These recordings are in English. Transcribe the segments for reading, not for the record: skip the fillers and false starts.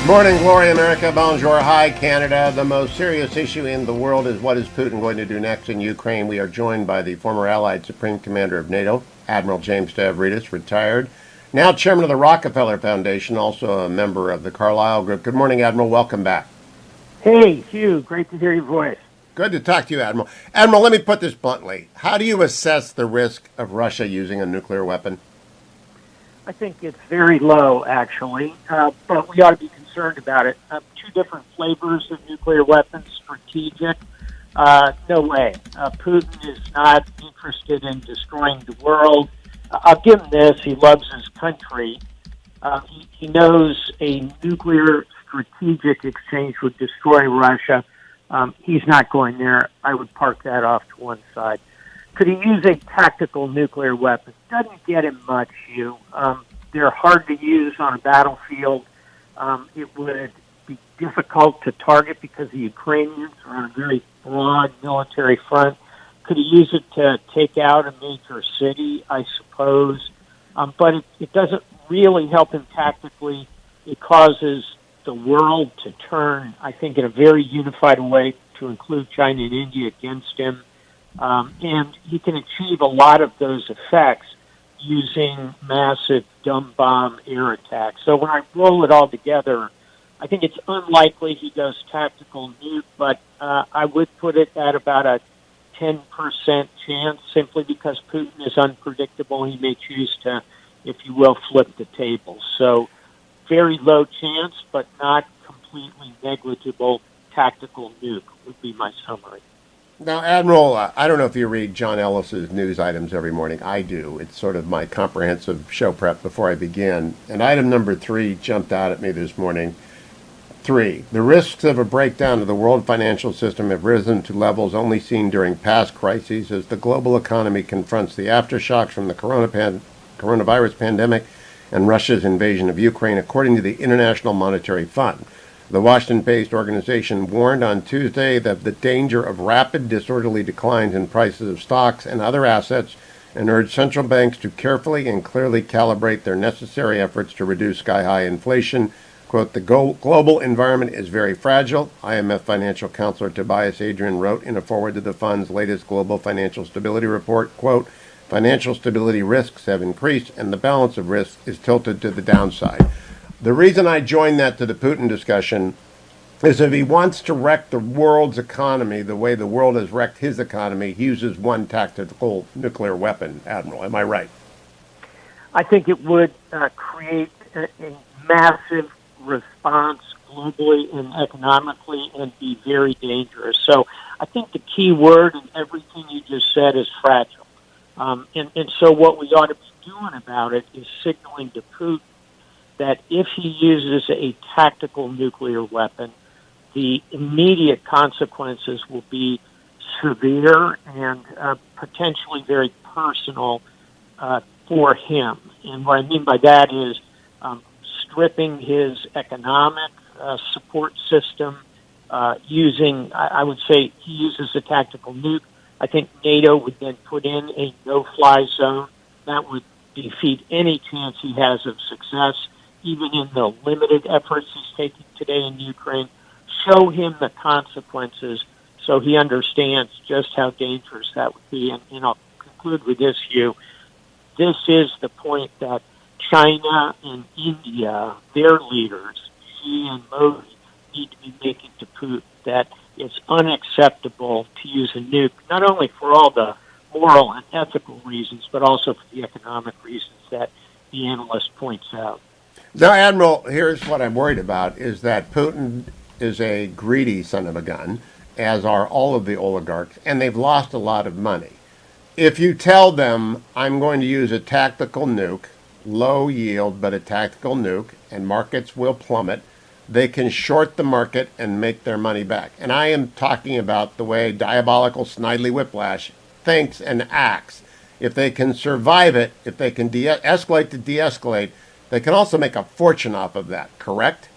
Morning, glory, America. Bonjour, hi, Canada. The most serious issue in the world is what is Putin going to do next in Ukraine. We are joined by the former Allied Supreme Commander of NATO, Admiral James Stavridis, retired, now chairman of the Rockefeller Foundation, also a member of the Carlyle Group. Good morning, Admiral. Welcome back. Hey, Hugh. Great to hear your voice. Good to talk to you, Admiral. Admiral, let me put this bluntly. How do you assess the risk of Russia using a nuclear weapon? I think it's very low, actually, but we ought to be concerned about it. Two different flavors of nuclear weapons, strategic. No way. Putin is not interested in destroying the world. I'll give him this. He loves his country. He knows a nuclear strategic exchange would destroy Russia. He's not going there. I would park that off to one side. Could he use a tactical nuclear weapon? Doesn't get him much, Hugh. They're hard to use on a battlefield. It would be difficult to target because the Ukrainians are on a very broad military front. Could he use it to take out a major city? I suppose. But it doesn't really help him tactically. It causes the world to turn, I think, in a very unified way to include China and India against him. And he can achieve a lot of those effects using massive dumb bomb air attacks. So when I roll it all together, I think it's unlikely he goes tactical nuke, but I would put it at about a 10% chance simply because Putin is unpredictable. He may choose to, if you will, flip the table. So very low chance, but not completely negligible tactical nuke would be my summary. Now, Admiral, I don't know if you read John Ellis's news items every morning. I do. It's sort of my comprehensive show prep before I begin. And item number 3 jumped out at me this morning. 3, the risks of a breakdown of the world financial system have risen to levels only seen during past crises as the global economy confronts the aftershocks from the coronavirus pandemic and Russia's invasion of Ukraine, according to the International Monetary Fund. The Washington-based organization warned on Tuesday that the danger of rapid disorderly declines in prices of stocks and other assets and urged central banks to carefully and clearly calibrate their necessary efforts to reduce sky-high inflation. Quote, the global environment is very fragile, IMF financial counselor Tobias Adrian wrote in a foreword to the fund's latest global financial stability report. Quote, financial stability risks have increased and the balance of risk is tilted to the downside. The reason I joined that to the Putin discussion is if he wants to wreck the world's economy the way the world has wrecked his economy, he uses one tactical nuclear weapon, Admiral. Am I right? I think it would create a massive response globally and economically and be very dangerous. So I think the key word in everything you just said is fragile. And so what we ought to be doing about it is signaling to Putin that if he uses a tactical nuclear weapon, the immediate consequences will be severe and potentially very personal for him. And what I mean by that is stripping his economic support system, using, I would say he uses a tactical nuke. I think NATO would then put in a no-fly zone. That would defeat any chance he has of success, even in the limited efforts he's taking today in Ukraine. Show him the consequences so he understands just how dangerous that would be. And I'll conclude with this, Hugh. This is the point that China and India, their leaders, Xi and Modi, need to be making to Putin that it's unacceptable to use a nuke, not only for all the moral and ethical reasons, but also for the economic reasons that the analyst points out. Now, Admiral, here's what I'm worried about, is that Putin is a greedy son of a gun, as are all of the oligarchs, and they've lost a lot of money. If you tell them, I'm going to use a tactical nuke, low yield, but a tactical nuke, and markets will plummet, they can short the market and make their money back. And I am talking about the way diabolical Snidely Whiplash thinks and acts. If they can survive it, if they can escalate to de-escalate, they can also make a fortune off of that, correct?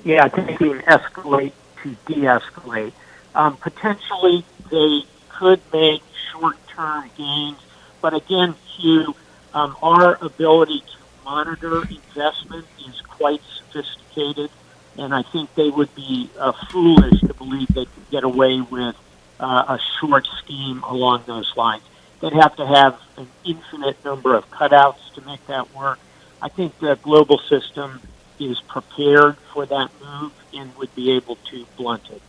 Yeah, I think you escalate to de-escalate. Potentially, they could make short-term gains, but again, Hugh, our ability to monitor investment is quite sophisticated, and I think they would be foolish to believe they could get away with a short scheme along those lines. They'd have to have an infinite number of cutouts to make that work. I think the global system is prepared for that move and would be able to blunt it.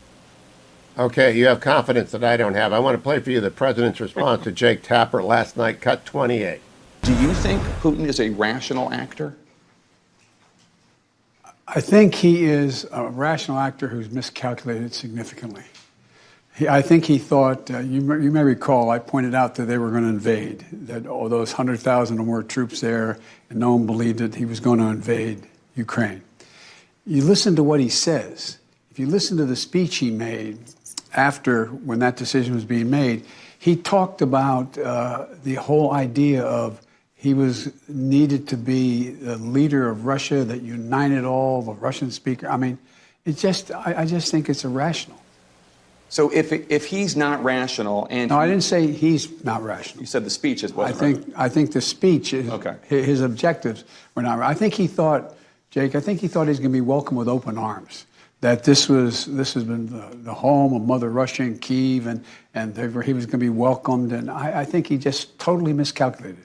Okay, you have confidence that I don't have. I want to play for you the president's response to Jake Tapper last night, cut 28. Do you think Putin is a rational actor? I think he is a rational actor who's miscalculated significantly. I think he thought, you may recall, I pointed out that they were going to invade, that those 100,000 or more troops there, and no one believed that he was going to invade Ukraine. You listen to what he says. If you listen to the speech he made after, when that decision was being made, he talked about the whole idea of he was needed to be the leader of Russia that united all the Russian speakers. I mean, I just think it's irrational. So if he's not rational and No, I didn't say he's not rational. You said the speech wasn't I think the speech is Okay. His objectives were not right. I think he thought, Jake, I think he thought he's going to be welcomed with open arms. That this has been the home of Mother Russia in Kyiv, and he was going to be welcomed. And I think he just totally miscalculated.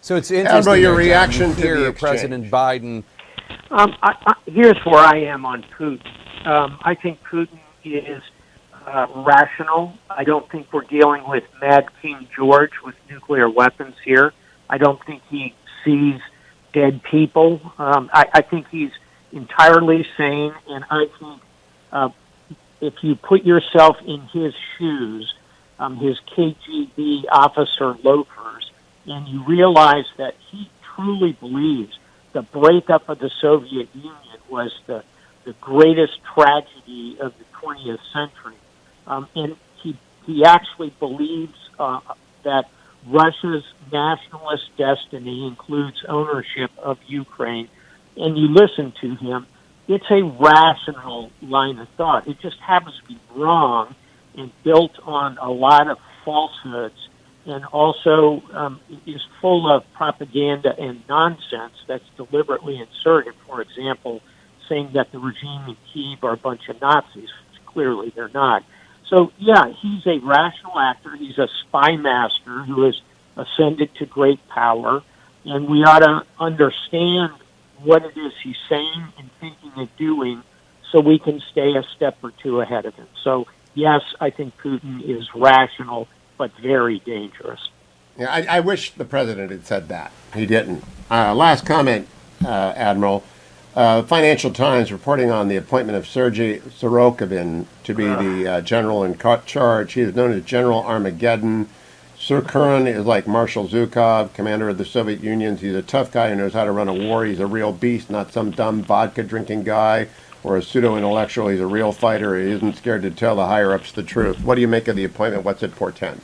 So it's interesting. Admiral, your John, reaction you to hear the exchange. President Biden. Here's where I am on Putin. I think Putin is rational. I don't think we're dealing with Mad King George with nuclear weapons here. I don't think he sees dead people. I think he's entirely sane, and I think if you put yourself in his shoes, his KGB officer loafers, and you realize that he truly believes the breakup of the Soviet Union was the greatest tragedy of the 20th century. And he actually believes that Russia's nationalist destiny includes ownership of Ukraine. And you listen to him, it's a rational line of thought. It just happens to be wrong and built on a lot of falsehoods, and also is full of propaganda and nonsense that's deliberately inserted. For example, saying that the regime in Kyiv are a bunch of Nazis. Clearly they're not. So, yeah, he's a rational actor. He's a spy master who has ascended to great power, and we ought to understand what it is he's saying and thinking and doing so we can stay a step or two ahead of him. So, yes, I think Putin is rational, but very dangerous. Yeah, I wish the president had said that. He didn't. Last comment, Admiral. Financial Times reporting on the appointment of Sergei Sorokin to be the general in charge. He is known as General Armageddon. Sorokin is like Marshal Zhukov, commander of the Soviet Union. He's a tough guy who knows how to run a war. He's a real beast, not some dumb vodka-drinking guy or a pseudo-intellectual. He's a real fighter. He isn't scared to tell the higher-ups the truth. What do you make of the appointment? What's it portend?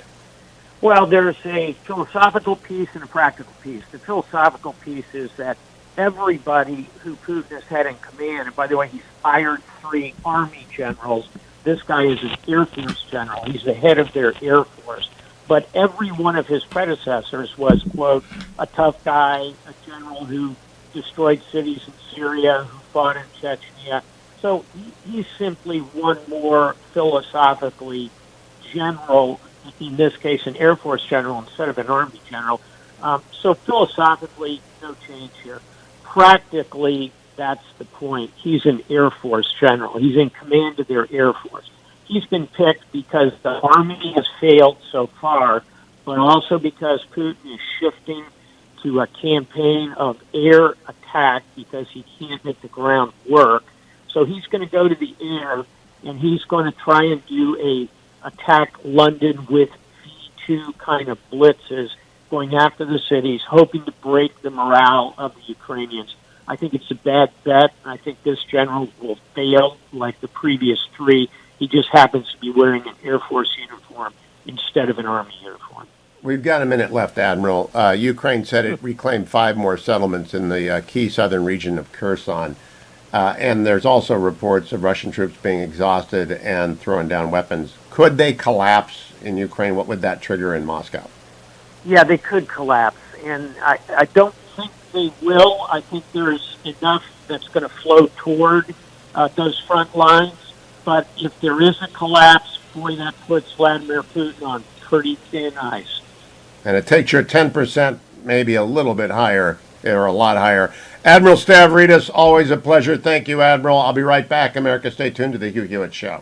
Well, there's a philosophical piece and a practical piece. The philosophical piece is that everybody who Putin has had in command, and by the way, he's fired 3 Army generals. This guy is an Air Force general. He's the head of their Air Force. But every one of his predecessors was, quote, a tough guy, a general who destroyed cities in Syria, who fought in Chechnya. So he's simply one more philosophically general, in this case an Air Force general instead of an Army general. So philosophically, no change here. Practically, that's the point. He's an Air Force general. He's in command of their Air Force. He's been picked because the Army has failed so far, but also because Putin is shifting to a campaign of air attack because he can't make the ground work. So he's going to go to the air, and he's going to try and do a attack London with V2 kind of blitzes, going after the cities, hoping to break the morale of the Ukrainians. I think it's a bad bet. I think this general will fail like the previous 3. He just happens to be wearing an Air Force uniform instead of an Army uniform. We've got a minute left, Admiral. Ukraine said it reclaimed 5 more settlements in the key southern region of Kherson. And there's also reports of Russian troops being exhausted and throwing down weapons. Could they collapse in Ukraine? What would that trigger in Moscow? Yeah, they could collapse. And I don't think they will. I think there's enough that's going to flow toward those front lines. But if there is a collapse, boy, that puts Vladimir Putin on pretty thin ice. And it takes your 10% maybe a little bit higher, or a lot higher. Admiral Stavridis, always a pleasure. Thank you, Admiral. I'll be right back. America, stay tuned to the Hugh Hewitt Show.